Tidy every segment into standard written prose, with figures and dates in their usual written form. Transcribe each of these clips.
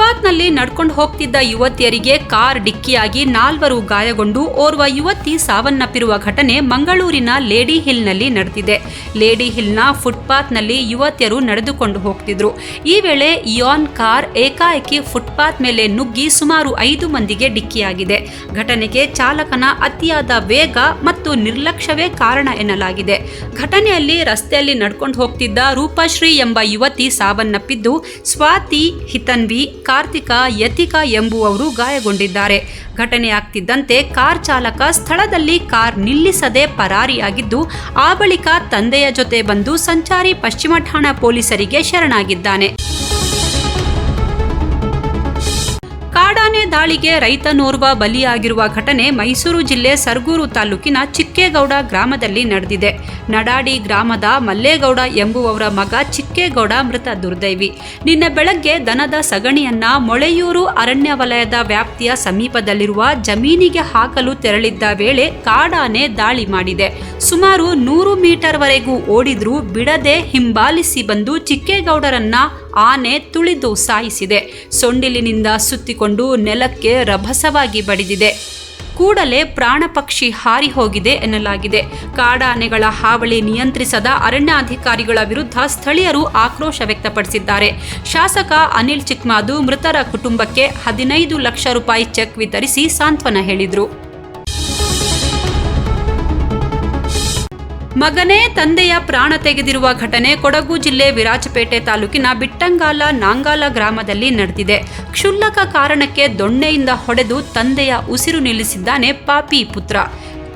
ಫುಟ್ಪಾತ್ನಲ್ಲಿ ನಡ್ಕೊಂಡು ಹೋಗ್ತಿದ್ದ ಯುವತಿಯರಿಗೆ ಕಾರ್ ಡಿಕ್ಕಿಯಾಗಿ 4 ಗಾಯಗೊಂಡು ಓರ್ವ ಯುವತಿ ಸಾವನ್ನಪ್ಪಿರುವ ಘಟನೆ ಮಂಗಳೂರಿನ ಲೇಡಿ ಹಿಲ್ನಲ್ಲಿ ನಡೆದಿದೆ. ಲೇಡಿ ಹಿಲ್ನ ಫುಟ್ಪಾತ್ನಲ್ಲಿ ಯುವತಿಯರು ನಡೆದುಕೊಂಡು ಹೋಗ್ತಿದ್ರು. ಈ ವೇಳೆ ಇಯಾನ್ ಕಾರ್ ಏಕಾಏಕಿ ಫುಟ್ಪಾತ್ ಮೇಲೆ ನುಗ್ಗಿ ಸುಮಾರು 5 ಮಂದಿಗೆ ಡಿಕ್ಕಿಯಾಗಿದೆ. ಘಟನೆಗೆ ಚಾಲಕನ ಅತಿಯಾದ ವೇಗ ಮತ್ತು ನಿರ್ಲಕ್ಷ್ಯವೇ ಕಾರಣ ಎನ್ನಲಾಗಿದೆ. ಘಟನೆಯಲ್ಲಿ ರಸ್ತೆಯಲ್ಲಿ ನಡ್ಕೊಂಡು ಹೋಗ್ತಿದ್ದ ರೂಪಶ್ರೀ ಎಂಬ ಯುವತಿ ಸಾವನ್ನಪ್ಪಿದ್ದು, ಸ್ವಾತಿ, ಹಿತನ್ವಿ, ಕಾರ್ತಿಕಾ, ಯತಿಕಾ ಎಂಬುವವರು ಗಾಯಗೊಂಡಿದ್ದಾರೆ. ಘಟನೆಯಾಗ್ತಿದ್ದಂತೆ ಕಾರ್ ಚಾಲಕ ಸ್ಥಳದಲ್ಲಿ ಕಾರ್ ನಿಲ್ಲಿಸದೆ ಪರಾರಿಯಾಗಿದ್ದು, ಆ ಬಳಿಕ ತಂದೆಯ ಜೊತೆ ಬಂದು ಸಂಚಾರಿ ಪಶ್ಚಿಮ ಠಾಣಾ ಪೊಲೀಸರಿಗೆ ಶರಣಾಗಿದ್ದಾನೆ. ಕಾಡಾನೆ ದಾಳಿಗೆ ರೈತನೋರ್ವ ಬಲಿಯಾಗಿರುವ ಘಟನೆ ಮೈಸೂರು ಜಿಲ್ಲೆ ಸರಗೂರು ತಾಲೂಕಿನ ಚಿಕ್ಕೇಗೌಡ ಗ್ರಾಮದಲ್ಲಿ ನಡೆದಿದೆ. ನಡಾಡಿ ಗ್ರಾಮದ ಮಲ್ಲೇಗೌಡ ಎಂಬುವವರ ಮಗ ಚಿಕ್ಕೇಗೌಡ ಮೃತ ದುರ್ದೈವಿ. ನಿನ್ನೆ ಬೆಳಗ್ಗೆ ದನದ ಸಗಣಿಯನ್ನ ಮೊಳೆಯೂರು ಅರಣ್ಯ ವಲಯದ ವ್ಯಾಪ್ತಿಯ ಸಮೀಪದಲ್ಲಿರುವ ಜಮೀನಿಗೆ ಹಾಕಲು ತೆರಳಿದ್ದ ವೇಳೆ ಕಾಡಾನೆ ದಾಳಿ ಮಾಡಿದೆ. ಸುಮಾರು 100 ಮೀಟರ್ವರೆಗೂ ಓಡಿದ್ರೂ ಬಿಡದೆ ಹಿಂಬಾಲಿಸಿ ಬಂದು ಚಿಕ್ಕೇಗೌಡರನ್ನ ಆನೆ ತುಳಿದು ಸಾಯಿಸಿದೆ. ಸೊಂಡಿಲಿನಿಂದ ಸುತ್ತಿಕೊಂಡು ನೆಲಕ್ಕೆ ರಭಸವಾಗಿ ಬಡಿದಿದೆ. ಕೂಡಲೇ ಪ್ರಾಣ ಪಕ್ಷಿ ಹಾರಿ ಹೋಗಿದೆ ಎನ್ನಲಾಗಿದೆ. ಕಾಡಾನೆಗಳ ಹಾವಳಿ ನಿಯಂತ್ರಿಸದ ಅರಣ್ಯಾಧಿಕಾರಿಗಳ ವಿರುದ್ಧ ಸ್ಥಳೀಯರು ಆಕ್ರೋಶ ವ್ಯಕ್ತಪಡಿಸಿದ್ದಾರೆ. ಶಾಸಕ ಅನಿಲ್ ಚಿಕ್ಮಾದು ಮೃತರ ಕುಟುಂಬಕ್ಕೆ 15 ಲಕ್ಷ ರೂಪಾಯಿ ಚೆಕ್ ವಿತರಿಸಿ ಸಾಂತ್ವನ ಹೇಳಿದರು. ಮಗನೇ ತಂದೆಯ ಪ್ರಾಣ ತೆಗೆದಿರುವ ಘಟನೆ ಕೊಡಗು ಜಿಲ್ಲೆ ವಿರಾಜಪೇಟೆ ತಾಲೂಕಿನ ಬಿಟ್ಟಂಗಾಲ ನಾಂಗಾಲ ಗ್ರಾಮದಲ್ಲಿ ನಡೆದಿದೆ. ಕ್ಷುಲ್ಲಕ ಕಾರಣಕ್ಕೆ ದೊಣ್ಣೆಯಿಂದ ಹೊಡೆದು ತಂದೆಯ ಉಸಿರು ನಿಲ್ಲಿಸಿದ್ದಾನೆ ಪಾಪಿ ಪುತ್ರ.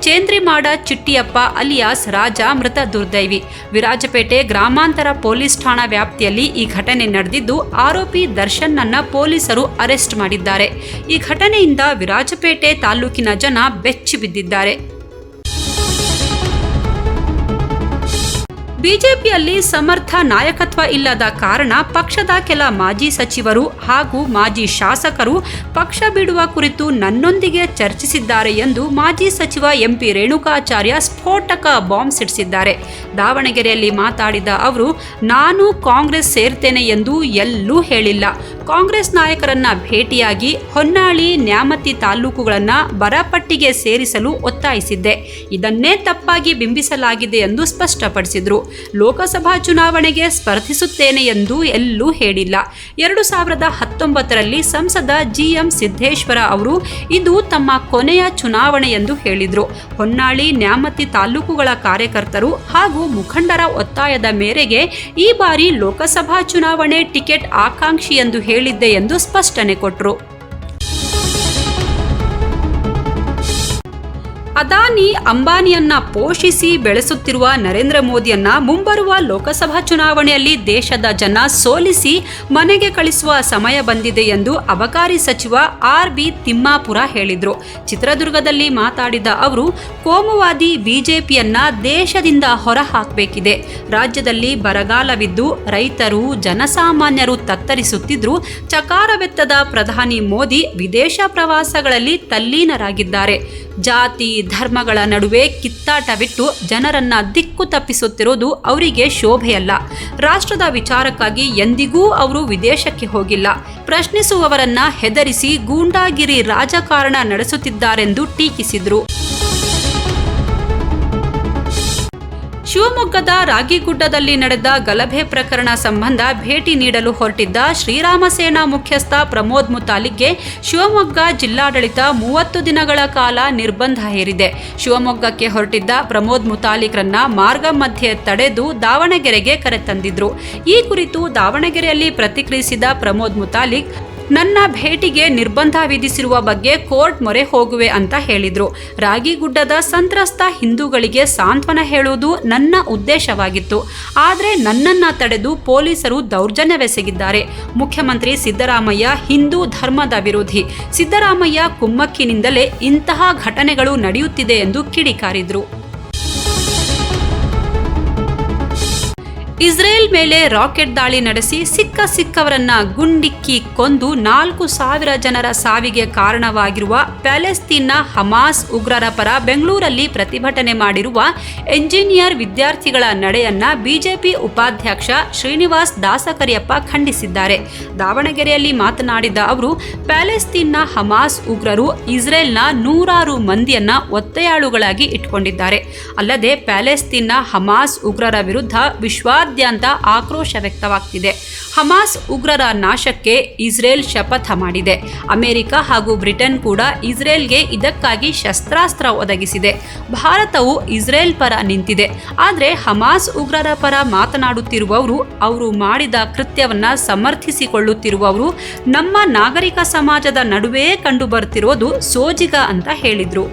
ಚೇಂದ್ರಿಮಾಡ ಚಿಟ್ಟಿಯಪ್ಪ ಅಲಿಯಾಸ್ ರಾಜ ಮೃತ ದುರ್ದೈವಿ. ವಿರಾಜಪೇಟೆ ಗ್ರಾಮಾಂತರ ಪೊಲೀಸ್ ಠಾಣಾ ವ್ಯಾಪ್ತಿಯಲ್ಲಿ ಈ ಘಟನೆ ನಡೆದಿದ್ದು, ಆರೋಪಿ ದರ್ಶನ್ನನ್ನ ಪೊಲೀಸರು ಅರೆಸ್ಟ್ ಮಾಡಿದ್ದಾರೆ. ಈ ಘಟನೆಯಿಂದ ವಿರಾಜಪೇಟೆ ತಾಲೂಕಿನ ಜನ ಬೆಚ್ಚಿ ಬಿದ್ದಿದ್ದಾರೆ. ಬಿಜೆಪಿಯಲ್ಲಿ ಸಮರ್ಥ ನಾಯಕತ್ವ ಇಲ್ಲದ ಕಾರಣ ಪಕ್ಷದ ಕೆಲ ಮಾಜಿ ಸಚಿವರು ಹಾಗೂ ಮಾಜಿ ಶಾಸಕರು ಪಕ್ಷ ಬಿಡುವ ಕುರಿತು ನನ್ನೊಂದಿಗೆ ಚರ್ಚಿಸಿದ್ದಾರೆ ಎಂದು ಮಾಜಿ ಸಚಿವ ಎಂಪಿ ರೇಣುಕಾಚಾರ್ಯ ಸ್ಫೋಟಕ ಬಾಂಬ್ ಸಿಡಿಸಿದ್ದಾರೆ. ದಾವಣಗೆರೆಯಲ್ಲಿ ಮಾತಾಡಿದ ಅವರು, ನಾನು ಕಾಂಗ್ರೆಸ್ ಸೇರ್ತೇನೆ ಎಂದು ಎಲ್ಲೂ ಹೇಳಿಲ್ಲ. ಕಾಂಗ್ರೆಸ್ ನಾಯಕರನ್ನ ಭೇಟಿಯಾಗಿ ಹೊನ್ನಾಳಿ, ನ್ಯಾಮತಿ ತಾಲೂಕುಗಳನ್ನು ಬರಪಟ್ಟಿಗೆ ಸೇರಿಸಲು ಒತ್ತಾಯಿಸಿದ್ದೆ. ಇದನ್ನೇ ತಪ್ಪಾಗಿ ಬಿಂಬಿಸಲಾಗಿದೆ ಎಂದು ಸ್ಪಷ್ಟಪಡಿಸಿದರು. ಲೋಕಸಭಾ ಚುನಾವಣೆಗೆ ಸ್ಪರ್ಧಿಸುತ್ತೇನೆ ಎಂದು ಎಲ್ಲೂ ಹೇಳಿಲ್ಲ. 2019ರಲ್ಲಿ ಸಂಸದ ಜಿಎಂ ಸಿದ್ದೇಶ್ವರ ಅವರು ಇದು ತಮ್ಮ ಕೊನೆಯ ಚುನಾವಣೆ ಎಂದು ಹೇಳಿದರು. ಹೊನ್ನಾಳಿ, ನ್ಯಾಮತಿ ತಾಲೂಕುಗಳ ಕಾರ್ಯಕರ್ತರು ಹಾಗೂ ಮುಖಂಡರ ಒತ್ತಾಯದ ಮೇರೆಗೆ ಈ ಬಾರಿ ಲೋಕಸಭಾ ಚುನಾವಣೆ ಟಿಕೆಟ್ ಆಕಾಂಕ್ಷಿ ಎಂದು ಹೇಳಿದ್ದೆ ಎಂದು ಸ್ಪಷ್ಟನೆ ಕೊಟ್ಟರು. ಅದಾನಿ, ಅಂಬಾನಿಯನ್ನ ಪೋಷಿಸಿ ಬೆಳೆಸುತ್ತಿರುವ ನರೇಂದ್ರ ಮೋದಿಯನ್ನ ಮುಂಬರುವ ಲೋಕಸಭಾ ಚುನಾವಣೆಯಲ್ಲಿ ದೇಶದ ಜನ ಸೋಲಿಸಿ ಮನೆಗೆ ಕಳಿಸುವ ಸಮಯ ಬಂದಿದೆ ಎಂದು ಅಬಕಾರಿ ಸಚಿವ ಆರ್.ಬಿ. ತಿಮ್ಮಾಪುರ ಹೇಳಿದರು. ಚಿತ್ರದುರ್ಗದಲ್ಲಿ ಮಾತಾಡಿದ ಅವರು, ಕೋಮುವಾದಿ ಬಿಜೆಪಿಯನ್ನ ದೇಶದಿಂದ ಹೊರಹಾಕಬೇಕಿದೆ. ರಾಜ್ಯದಲ್ಲಿ ಬರಗಾಲವಿದ್ದು ರೈತರು, ಜನಸಾಮಾನ್ಯರು ತತ್ತರಿಸುತ್ತಿದ್ದರೂ ಚಕಾರವೆತ್ತದ ಪ್ರಧಾನಿ ಮೋದಿ ವಿದೇಶ ಪ್ರವಾಸಗಳಲ್ಲಿ ತಲ್ಲೀನರಾಗಿದ್ದಾರೆ. ಜಾತಿ ಧರ್ಮಗಳ ನಡುವೆ ಕಿತ್ತಾಟವಿಟ್ಟು ಜನರನ್ನ ದಿಕ್ಕು ತಪ್ಪಿಸುತ್ತಿರುವುದು ಅವರಿಗೆ ಶೋಭೆಯಲ್ಲ. ರಾಷ್ಟ್ರದ ವಿಚಾರಕ್ಕಾಗಿ ಎಂದಿಗೂ ಅವರು ವಿದೇಶಕ್ಕೆ ಹೋಗಿಲ್ಲ. ಪ್ರಶ್ನಿಸುವವರನ್ನ ಹೆದರಿಸಿ ಗೂಂಡಾಗಿರಿ ರಾಜಕಾರಣ ನಡೆಸುತ್ತಿದ್ದಾರೆಂದು ಟೀಕಿಸಿದರು. ಶಿವಮೊಗ್ಗದ ರಾಗಿಗುಡ್ಡದಲ್ಲಿ ನಡೆದ ಗಲಭೆ ಪ್ರಕರಣ ಸಂಬಂಧ ಭೇಟಿ ನೀಡಲು ಹೊರಟಿದ್ದ ಶ್ರೀರಾಮ ಸೇನಾ ಮುಖ್ಯಸ್ಥ ಪ್ರಮೋದ್ ಮುತಾಲಿಕ್ಗೆ ಶಿವಮೊಗ್ಗ ಜಿಲ್ಲಾಡಳಿತ 30 ದಿನಗಳ ಕಾಲ ನಿರ್ಬಂಧ ಹೇರಿದೆ. ಶಿವಮೊಗ್ಗಕ್ಕೆ ಹೊರಟಿದ್ದ ಪ್ರಮೋದ್ ಮುತಾಲಿಕ್ರನ್ನ ಮಾರ್ಗ ಮಧ್ಯೆ ತಡೆದು ದಾವಣಗೆರೆಗೆ ಕರೆತಂದಿದ್ರು. ಈ ಕುರಿತು ದಾವಣಗೆರೆಯಲ್ಲಿ ಪ್ರತಿಕ್ರಿಯಿಸಿದ ಪ್ರಮೋದ್ ಮುತಾಲಿಕ್, ನನ್ನ ಭೇಟಿಗೆ ನಿರ್ಬಂಧ ವಿಧಿಸಿರುವ ಬಗ್ಗೆ ಕೋರ್ಟ್ ಮೊರೆ ಹೋಗುವೆ ಅಂತ ಹೇಳಿದ್ರು. ರಾಗಿಗುಡ್ಡದ ಸಂತ್ರಸ್ತ ಹಿಂದೂಗಳಿಗೆ ಸಾಂತ್ವನ ಹೇಳುವುದು ನನ್ನ ಉದ್ದೇಶವಾಗಿತ್ತು. ಆದರೆ ನನ್ನನ್ನ ತಡೆದು ಪೊಲೀಸರು ದೌರ್ಜನ್ಯವೆಸಗಿದ್ದಾರೆ. ಮುಖ್ಯಮಂತ್ರಿ ಸಿದ್ದರಾಮಯ್ಯ ಹಿಂದೂ ಧರ್ಮದ ವಿರೋಧಿ. ಸಿದ್ದರಾಮಯ್ಯ ಕುಮ್ಮಕ್ಕಿನಿಂದಲೇ ಇಂತಹ ಘಟನೆಗಳು ನಡೆಯುತ್ತಿದೆ ಎಂದು ಕಿಡಿಕಾರಿದ್ರು. ಇಸ್ರೇಲ್ ಮೇಲೆ ರಾಕೆಟ್ ದಾಳಿ ನಡೆಸಿ ಸಿಕ್ಕವರನ್ನ ಗುಂಡಿಕ್ಕಿ ಕೊಂದು 4,000 ಜನರ ಸಾವಿಗೆ ಕಾರಣವಾಗಿರುವ ಪ್ಯಾಲೆಸ್ತೀನ್ನ ಹಮಾಸ್ ಉಗ್ರರ ಪರ ಬೆಂಗಳೂರಲ್ಲಿ ಪ್ರತಿಭಟನೆ ಮಾಡಿರುವ ಎಂಜಿನಿಯರ್ ವಿದ್ಯಾರ್ಥಿಗಳ ನಡೆಯನ್ನ ಬಿಜೆಪಿ ಉಪಾಧ್ಯಕ್ಷ ಶ್ರೀನಿವಾಸ್ ದಾಸಕರಿಯಪ್ಪ ಖಂಡಿಸಿದ್ದಾರೆ. ದಾವಣಗೆರೆಯಲ್ಲಿ ಮಾತನಾಡಿದ ಅವರು, ಪ್ಯಾಲೆಸ್ತೀನ್ನ ಹಮಾಸ್ ಉಗ್ರರು ಇಸ್ರೇಲ್ನ 100 ಮಂದಿಯನ್ನ ಒತ್ತೆಯಾಳುಗಳಾಗಿ ಇಟ್ಕೊಂಡಿದ್ದಾರೆ. ಅಲ್ಲದೆ ಪ್ಯಾಲೆಸ್ತೀನ್ನ ಹಮಾಸ್ ಉಗ್ರರ ವಿರುದ್ಧ ವಿಶ್ವಾದ್ಯಂತ ಆಕ್ರೋಶ ವ್ಯಕ್ತವಾಗ್ತಿದೆ. ಹಮಾಸ್ ಉಗ್ರರ ನಾಶಕ್ಕೆ ಇಸ್ರೇಲ್ ಶಪಥ ಮಾಡಿದೆ. ಅಮೆರಿಕ ಹಾಗೂ ಬ್ರಿಟನ್ ಕೂಡ ಇಸ್ರೇಲ್ಗೆ ಇದಕ್ಕಾಗಿ ಶಸ್ತ್ರಾಸ್ತ್ರ ಒದಗಿಸಿದೆ. ಭಾರತವು ಇಸ್ರೇಲ್ ಪರ ನಿಂತಿದೆ. ಆದರೆ ಹಮಾಸ್ ಉಗ್ರರ ಪರ ಮಾತನಾಡುತ್ತಿರುವವರು, ಅವರು ಮಾಡಿದ ಕೃತ್ಯವನ್ನ ಸಮರ್ಥಿಸಿಕೊಳ್ಳುತ್ತಿರುವವರು ನಮ್ಮ ನಾಗರಿಕ ಸಮಾಜದ ನಡುವೆ ಕಂಡು ಬರ್ತಿರೋದು ಸೋಜಿಗ ಅಂತ ಹೇಳಿದ್ರು.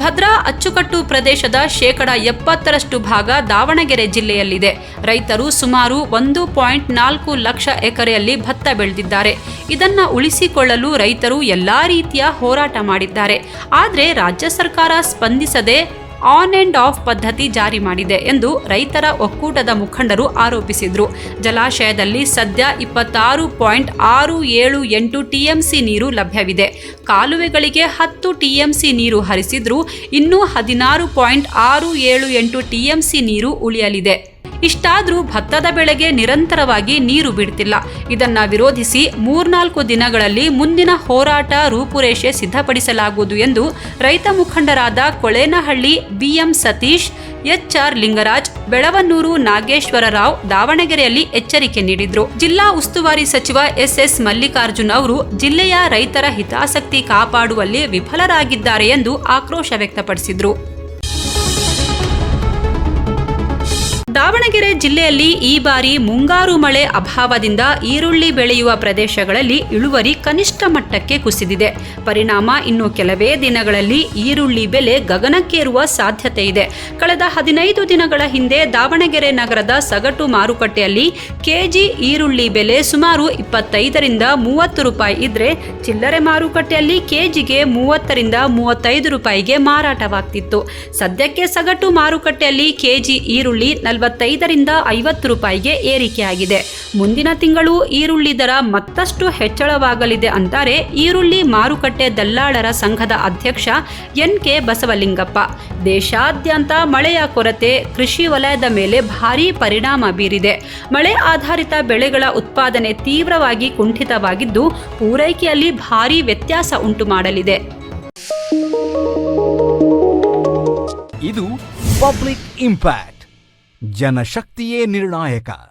ಭದ್ರಾ ಅಚ್ಚುಕಟ್ಟು ಪ್ರದೇಶದ 70% ಭಾಗ ದಾವಣಗೆರೆ ಜಿಲ್ಲೆಯಲ್ಲಿದೆ. ರೈತರು ಸುಮಾರು 1.4 ಲಕ್ಷ ಎಕರೆಯಲ್ಲಿ ಭತ್ತ ಬೆಳೆದಿದ್ದಾರೆ. ಇದನ್ನ ಉಳಿಸಿಕೊಳ್ಳಲು ರೈತರು ಎಲ್ಲಾ ರೀತಿಯ ಹೋರಾಟ ಮಾಡಿದ್ದಾರೆ. ಆದರೆ ರಾಜ್ಯ ಸರ್ಕಾರ ಸ್ಪಂದಿಸದೆ ಆನ್ ಅಂಡ್ ಆಫ್ ಪದ್ಧತಿ ಜಾರಿ ಮಾಡಿದೆ ಎಂದು ರೈತರ ಒಕ್ಕೂಟದ ಮುಖಂಡರು ಆರೋಪಿಸಿದರು. ಜಲಾಶಯದಲ್ಲಿ ಸದ್ಯ 26.678 ಟಿಎಂಸಿ ನೀರು ಲಭ್ಯವಿದೆ. ಕಾಲುವೆಗಳಿಗೆ 10 ಟಿಎಂಸಿ ನೀರು ಹರಿಸಿದ್ರೂ ಇನ್ನೂ 16.678 ಟಿಎಂಸಿ ನೀರು ಉಳಿಯಲಿದೆ. ಇಷ್ಟಾದರೂ ಭತ್ತದ ಬೆಳೆಗೆ ನಿರಂತರವಾಗಿ ನೀರು ಬಿಡ್ತಿಲ್ಲ. ಇದನ್ನ ವಿರೋಧಿಸಿ 3-4 ದಿನಗಳಲ್ಲಿ ಮುಂದಿನ ಹೋರಾಟ ರೂಪುರೇಷೆ ಸಿದ್ಧಪಡಿಸಲಾಗುವುದು ಎಂದು ರೈತ ಮುಖಂಡರಾದ ಕೊಳೇನಹಳ್ಳಿ ಬಿಎಂ ಸತೀಶ್, ಎಚ್ಆರ್ ಲಿಂಗರಾಜ್, ಬೆಳವನ್ನೂರು ನಾಗೇಶ್ವರರಾವ್ ದಾವಣಗೆರೆಯಲ್ಲಿ ಎಚ್ಚರಿಕೆ ನೀಡಿದ್ರು. ಜಿಲ್ಲಾ ಉಸ್ತುವಾರಿ ಸಚಿವ ಎಸ್ ಮಲ್ಲಿಕಾರ್ಜುನ್ ಅವರು ಜಿಲ್ಲೆಯ ರೈತರ ಹಿತಾಸಕ್ತಿ ಕಾಪಾಡುವಲ್ಲಿ ವಿಫಲರಾಗಿದ್ದಾರೆ ಎಂದು ಆಕ್ರೋಶ ವ್ಯಕ್ತಪಡಿಸಿದ್ರು. ದಾವಣಗೆರೆ ಜಿಲ್ಲೆಯಲ್ಲಿ ಈ ಬಾರಿ ಮುಂಗಾರು ಮಳೆ ಅಭಾವದಿಂದ ಈರುಳ್ಳಿ ಬೆಳೆಯುವ ಪ್ರದೇಶಗಳಲ್ಲಿ ಇಳುವರಿ ಕನಿಷ್ಠ ಮಟ್ಟಕ್ಕೆ ಕುಸಿದಿದೆ. ಪರಿಣಾಮ ಇನ್ನು ಕೆಲವೇ ದಿನಗಳಲ್ಲಿ ಈರುಳ್ಳಿ ಬೆಲೆ ಗಗನಕ್ಕೇರುವ ಸಾಧ್ಯತೆ ಇದೆ. ಕಳೆದ 15 ದಿನಗಳ ಹಿಂದೆ ದಾವಣಗೆರೆ ನಗರದ ಸಗಟು ಮಾರುಕಟ್ಟೆಯಲ್ಲಿ ಕೆಜಿ ಈರುಳ್ಳಿ ಬೆಲೆ ಸುಮಾರು 25ರಿಂದ 30 ರೂಪಾಯಿ ಇದ್ರೆ, ಚಿಲ್ಲರೆ ಮಾರುಕಟ್ಟೆಯಲ್ಲಿ ಕೆಜಿಗೆ 30ರಿಂದ 35 ರೂಪಾಯಿಗೆ ಮಾರಾಟವಾಗ್ತಿತ್ತು. ಸದ್ಯಕ್ಕೆ ಸಗಟು ಮಾರುಕಟ್ಟೆಯಲ್ಲಿ ಕೆಜಿ ಈರುಳ್ಳಿ 45ರಿಂದ 50 ರೂಪಾಯಿಗೆ ಏರಿಕೆಯಾಗಿದೆ. ಮುಂದಿನ ತಿಂಗಳು ಈರುಳ್ಳಿ ದರ ಮತ್ತಷ್ಟು ಹೆಚ್ಚಳವಾಗಲಿದೆ ಅಂತಾರೆ ಈರುಳ್ಳಿ ಮಾರುಕಟ್ಟೆ ದಲ್ಲಾಳರ ಸಂಘದ ಅಧ್ಯಕ್ಷ ಎನ್.ಕೆ. ಬಸವಲಿಂಗಪ್ಪ. ದೇಶಾದ್ಯಂತ ಮಳೆಯ ಕೊರತೆ ಕೃಷಿ ವಲಯದ ಮೇಲೆ ಭಾರೀ ಪರಿಣಾಮ ಬೀರಿದೆ. ಮಳೆ ಆಧಾರಿತ ಬೆಳೆಗಳ ಉತ್ಪಾದನೆ ತೀವ್ರವಾಗಿ ಕುಂಠಿತವಾಗಿದ್ದು, ಪೂರೈಕೆಯಲ್ಲಿ ಭಾರೀ ವ್ಯತ್ಯಾಸ ಉಂಟು ಮಾಡಲಿದೆ. ಇದು ಪಬ್ಲಿಕ್ ಇಂಪ್ಯಾಕ್ಟ್. ಜನಶಕ್ತಿಯೇ ನಿರ್ಣಾಯಕ.